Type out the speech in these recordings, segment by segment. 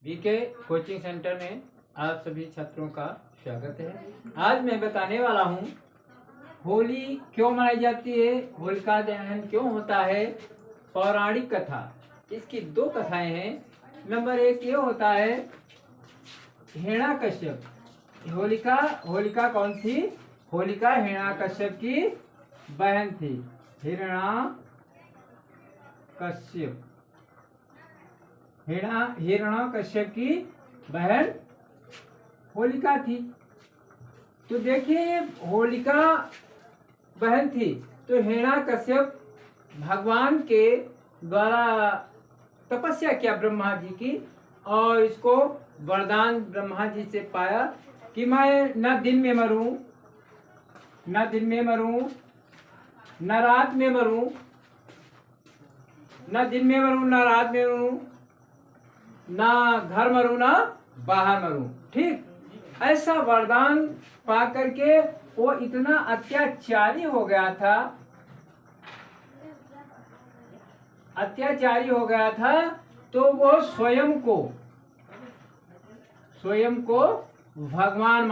BK coaching centre में आप सभी छात्रों का स्वागत है। आज मैं बताने वाला हूँ होली क्यों मनाई जाती है, होलिका दहन क्यों होता है, पौराणिक कथा। इसकी दो कथाएं हैं। नंबर एक ये होता है हिरण्याकश्यप। होलिका कौन थी? होलिका हिरण्याकश्यप की बहन थी। हिरण्याकश्यप की बहन होलिका थी। तो देखिए, होलिका बहन थी तो हिरण्याकश्यप भगवान के द्वारा तपस्या किया ब्रह्मा जी की, और इसको वरदान ब्रह्मा जी से पाया कि मैं न दिन में मरूं, न रात में मरूं, न दिन में मरूं, न रात में मरूं, ना घर मरूं, ना बाहर मरूं। ठीक, ऐसा वरदान पा करके वो इतना अत्याचारी हो गया था, तो वो स्वयं को भगवान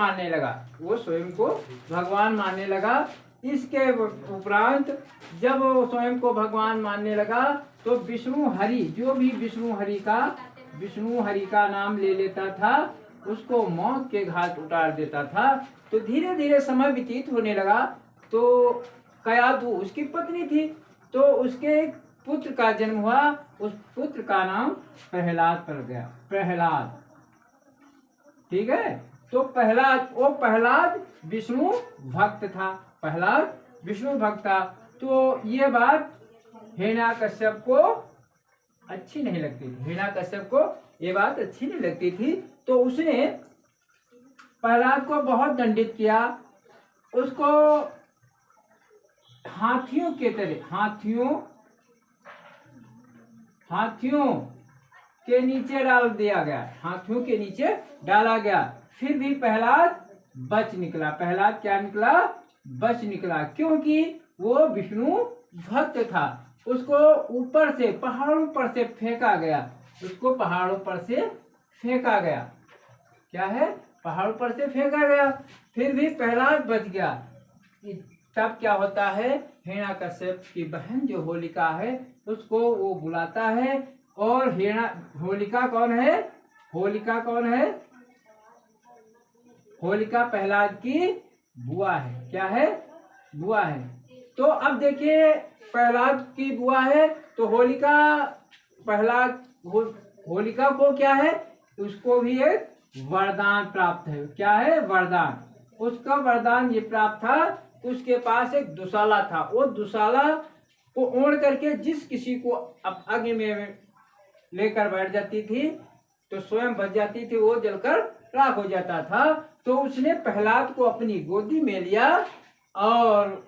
मानने लगा। इसके उपरांत जब वो स्वयं को भगवान मानने लगा तो विष्णु हरि का नाम ले लेता था, उसको मौत के घाट उतार देता था। तो धीरे धीरे समय व्यतीत होने लगा। तो कयाधु उसकी पत्नी थी, तो उसके एक पुत्र का जन्म हुआ। उस पुत्र का नाम प्रहलाद पड़ गया। प्रहलाद, ठीक है। तो प्रहलाद विष्णु भक्त था। तो ये बात हिरण्याकश्यप को अच्छी नहीं लगती थी। तो उसने प्रहलाद को बहुत दंडित किया। उसको हाथियों के नीचे डाला गया। फिर भी प्रहलाद बच निकला, क्योंकि वो विष्णु भक्त था। उसको पहाड़ों पर से फेंका गया। पहाड़ों पर से फेंका गया, फिर भी प्रहलाद बच गया। तब क्या होता है, हिरण्याकश्यप की बहन जो होलिका है उसको वो बुलाता है। और होलिका कौन है? होलिका प्रहलाद की बुआ है। क्या है? बुआ है। तो अब देखिए, प्रहलाद की बुआ है तो होलिका को क्या है? उसको भी एक वरदान प्राप्त है। क्या है? वरदान। उसका वरदान ये प्राप्त था, उसके पास एक दुशाला था। वो दुशाला को ओढ़ करके जिस किसी को अग्नि में लेकर बैठ जाती थी तो स्वयं बच जाती थी, वो जलकर राख हो जाता था। तो उसने प्रहलाद को अपनी गोदी में लिया और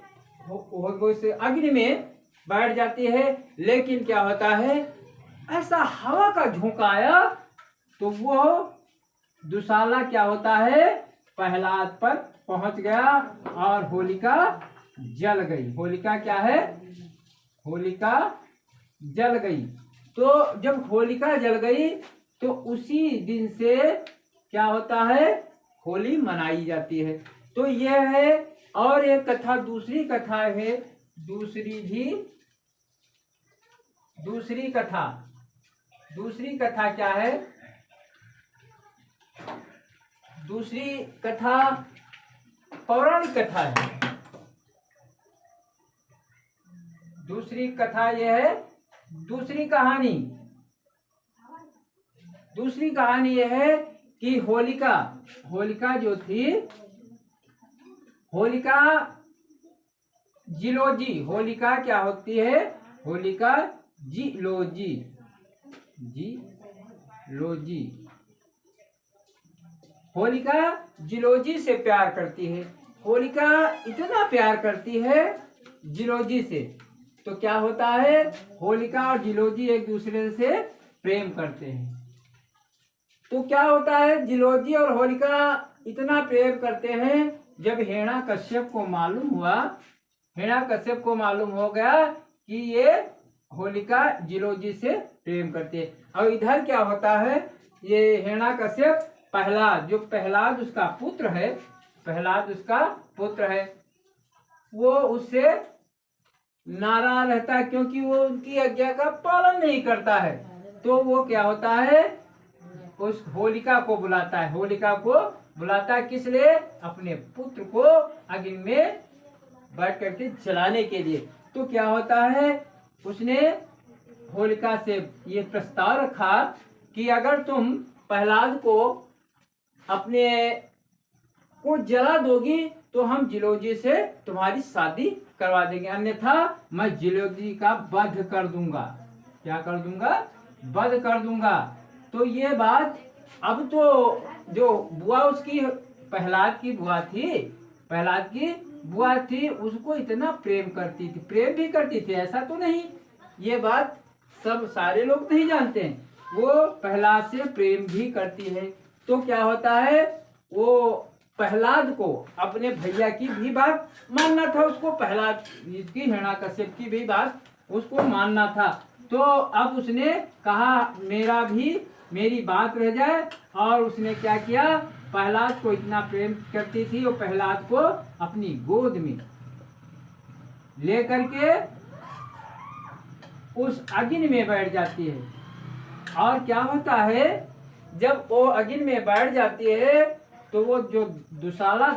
वो से अग्नि में बैठ जाती है। लेकिन क्या होता है, ऐसा हवा का झोंका आया तो वो दुशाला क्या होता है, प्रहलाद पर पहुंच गया और होलिका जल गई। होलिका जल गई। तो जब होलिका जल गई तो उसी दिन से क्या होता है, होली मनाई जाती है। तो यह है। और एक कथा, दूसरी कथा है। दूसरी कथा क्या है? दूसरी कथा पौराणिक कथा है। दूसरी कथा यह है। दूसरी कहानी यह है कि होलिका जो थी, होलिका जिलोजी। होलिका क्या होती है? होलिका जिलोजी। होलिका जिलोजी से प्यार करती है। होलिका इतना प्यार करती है जिलोजी से, तो क्या होता है, होलिका और जिलोजी एक दूसरे से प्रेम करते हैं। तो क्या होता है, जिलोजी और होलिका इतना प्रेम करते हैं। जब हिरण्याकश्यप को मालूम हो गया कि ये होलिका जिलोजी से प्रेम करती है। और इधर क्या होता है ये हिरण्याकश्यप प्रहलाद, जो प्रहलाद उसका पुत्र है, प्रहलाद उसका पुत्र है, वो उससे नाराज रहता है क्योंकि वो उनकी आज्ञा का पालन नहीं करता है। तो वो क्या होता है, उस होलिका को बुलाता है, होलिका को बुलाता है किस लिए, अपने पुत्र को अग्नि में बैठ करके जलाने के लिए। तो क्या होता है, उसने होलिका से ये प्रस्ताव रखा कि अगर तुम प्रहलाद को अपने को जला दोगी तो हम जिलोजी से तुम्हारी शादी करवा देंगे, अन्यथा मैं जिलोजी का वध कर दूंगा। क्या कर दूंगा, वध कर दूंगा। तो ये बात अब तो जो बुआ उसकी प्रहलाद की बुआ थी, प्रहलाद की बुआ थी, उसको इतना प्रेम करती थी, प्रेम भी करती थी, ऐसा तो नहीं, ये बात सब सारे लोग नहीं जानते हैं, वो प्रहलाद से प्रेम भी करती है। तो क्या होता है, वो प्रहलाद को अपने भैया की भी बात मानना था, उसको प्रहलाद की हिरण्याकश्यप की भी बात उसको मानना था। तो अब उसने कहा मेरी बात रह जाए, और उसने क्या किया, प्रहलाद को इतना प्रेम करती थी, वो प्रहलाद को अपनी गोद में ले करके उस अग्नि में बैठ जाती है। और क्या होता है, जब वो अग्नि में बैठ जाती है तो वो जो दुशाला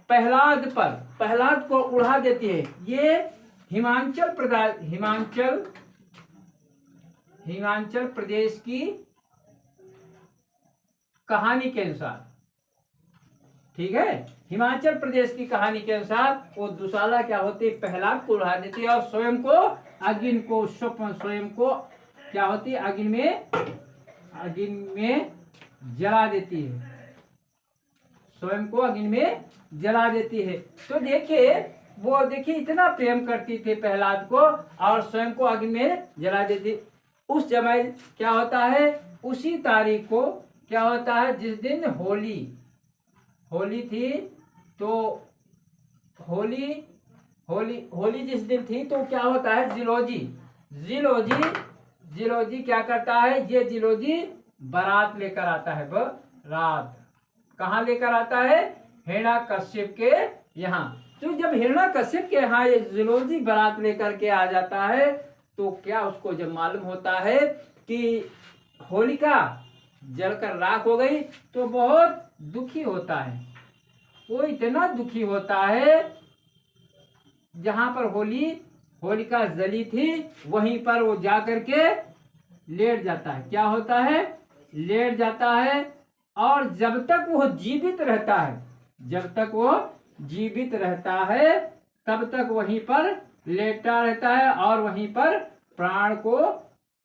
प्रहलाद को उड़ा देती है। ये हिमाचल प्रदेश की कहानी के अनुसार, ठीक है, हिमाचल प्रदेश की कहानी के अनुसार वो दुशाला क्या होती है, प्रहलाद को उड़ा देती है और स्वयं को क्या होती है, अग्नि में जला देती है, स्वयं को अग्नि में जला देती है। तो देखिए इतना प्रेम करती थी प्रहलाद को और स्वयं को अग्नि में जला देती। उस समय क्या होता है, उसी तारीख को क्या होता है, जिस दिन होली थी, तो होली जिस दिन थी, तो क्या होता है, जिलोजी क्या करता है, ये जिलोजी बारात लेकर आता है, बारात कहाँ लेकर आता है, हिरण्याकश्यप के यहाँ। तो जब हिरण्याकश्यप के यहाँ ये जिलोजी बारात लेकर के आ जाता है, तो क्या उसको जब मालूम होता है कि होलिका जलकर राख हो गई, तो बहुत दुखी होता है। वो इतना दुखी होता है, जहां पर होलिका जली थी वहीं पर वो जा करके लेट जाता है। क्या होता है, लेट जाता है, और जब तक वो जीवित रहता है तब तक वहीं पर लेटा रहता है और वहीं पर प्राण को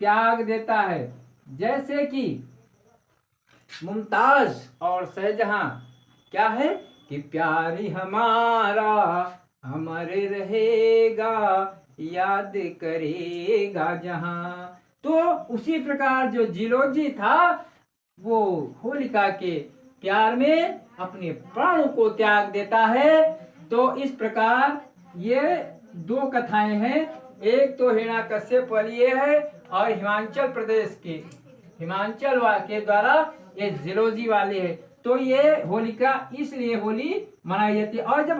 त्याग देता है। जैसे कि मुमताज और शाहजहां क्या है कि प्यारी हमारा अमर रहेगा, याद करेगा जहां। तो उसी प्रकार जो जिलोजी था, वो होलिका के प्यार में अपने प्राणों को त्याग देता है। तो इस प्रकार ये दो कथाएं हैं, एक तो हिरण्याकश्यप वाली ये है, और हिमाचल प्रदेश के द्वारा ये जिलोजी वाली है। तो ये होलिका, इसलिए होली मनाई जाती है। और जब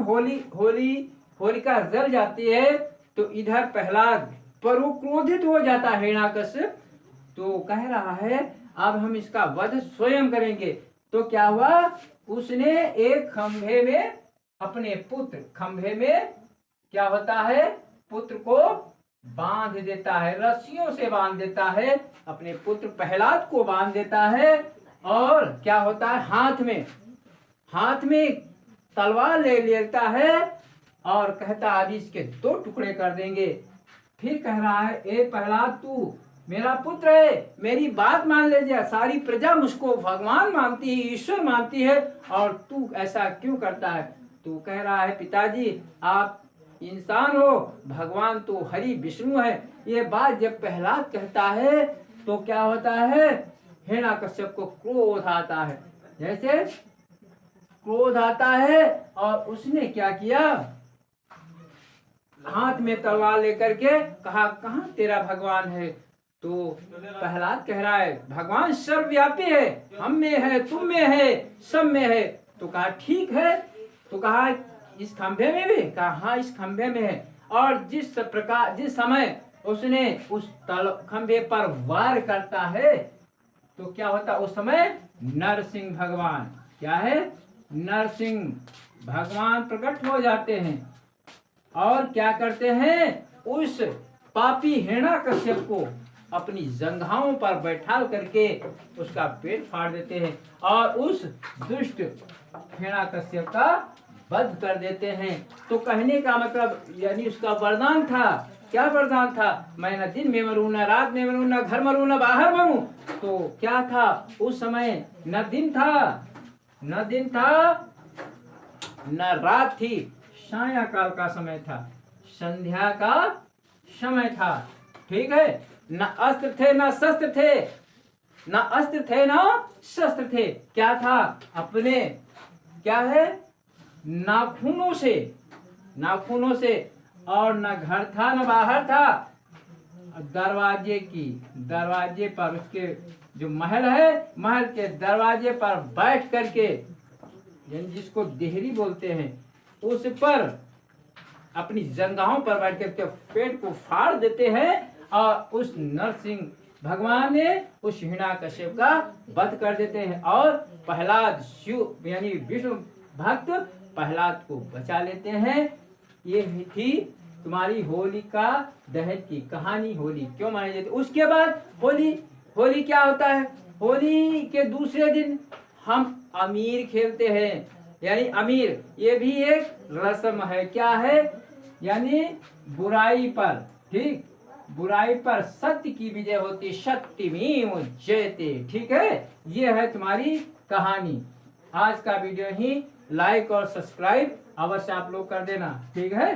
होलिका जल जाती है तो इधर प्रहलाद पर वो क्रोधित हो जाता है हिरण्याकश्यप, तो कह रहा है अब हम इसका वध स्वयं करेंगे। तो क्या हुआ, उसने एक खंभे में क्या होता है, पुत्र को बांध देता है, रस्सियों से बांध देता है, अपने पुत्र प्रहलाद को बांध देता है। और क्या होता है, हाथ में तलवार ले लेता है और कहता है अभी इसके 2 टुकड़े कर देंगे। फिर कह रहा है, ए प्रहलाद, तू मेरा पुत्र है, मेरी बात मान लीजिए, सारी प्रजा मुझको भगवान मानती है, ईश्वर मानती है, और तू ऐसा क्यों करता है। तू कह रहा है पिताजी आप इंसान हो, भगवान तो हरि विष्णु है। ये बात जब प्रहलाद कहता है तो क्या होता है, हिरण्याकश्यप को क्रोध आता है, जैसे क्रोध आता है, और उसने क्या किया, हाथ में तलवार लेकर के कहा, कहाँ तेरा भगवान है? तो प्रहलाद कह रहा है भगवान सर्वव्यापी है, हम में है, तुम में है, सब में है। तो कहा ठीक है। तो कहा इस खंभे में भी? कहा हाँ इस खंभे में है। और जिस समय उसने उस खंभे पर वार करता है तो क्या होता है उस समय? नरसिंह भगवान, क्या है? नरसिंह भगवान प्रकट हो जाते हैं और क्या करते हैं? उस पापी हिरण्याकश्यप को अपनी जंघाओं पर बैठाल करके उसका पेट फाड़ देते हैं और उस दुष्ट हिरण्याकश्यप का वध कर देते हैं। तो कहने का मतलब यानी उसका वरदान था। क्या वरदान था? मैं न दिन में मरूं, न रात में मरूं, न घर मरूं, न बाहर मरूं। तो क्या था उस समय? न दिन था, न दिन था, न रात थी, सायंकाल का समय था, संध्या का समय था। ठीक है। न अस्त्र थे न शस्त्र थे, न अस्त्र थे न शस्त्र थे। क्या था? अपने क्या है? नाखूनों से, नाखूनों से। और न घर था न बाहर था। दरवाजे पर उसके जो महल है, महल के दरवाजे पर बैठ करके, जिसको देहरी बोलते हैं, उस पर अपनी जंघाओं पर बैठ करके पेट को फाड़ देते हैं और उस नरसिंह भगवान ने उस हिरण्याकश्यप का वध कर देते हैं और प्रहलाद, शिव यानी विष्णु भक्त प्रहलाद को बचा लेते हैं। ये थी तुम्हारी होलिका दहन की कहानी। होली क्यों मनाई जाती है? उसके बाद होली क्या होता है? होली के दूसरे दिन हम अमीर खेलते हैं, यानी अमीर, ये भी एक रस्म है। क्या है? यानी बुराई पर, ठीक, बुराई पर सत्य की विजय होती, सत्यमेव जयते। ठीक है। ये है तुम्हारी कहानी। आज का वीडियो ही लाइक और सब्सक्राइब अवश्य आप लोग कर देना। ठीक है।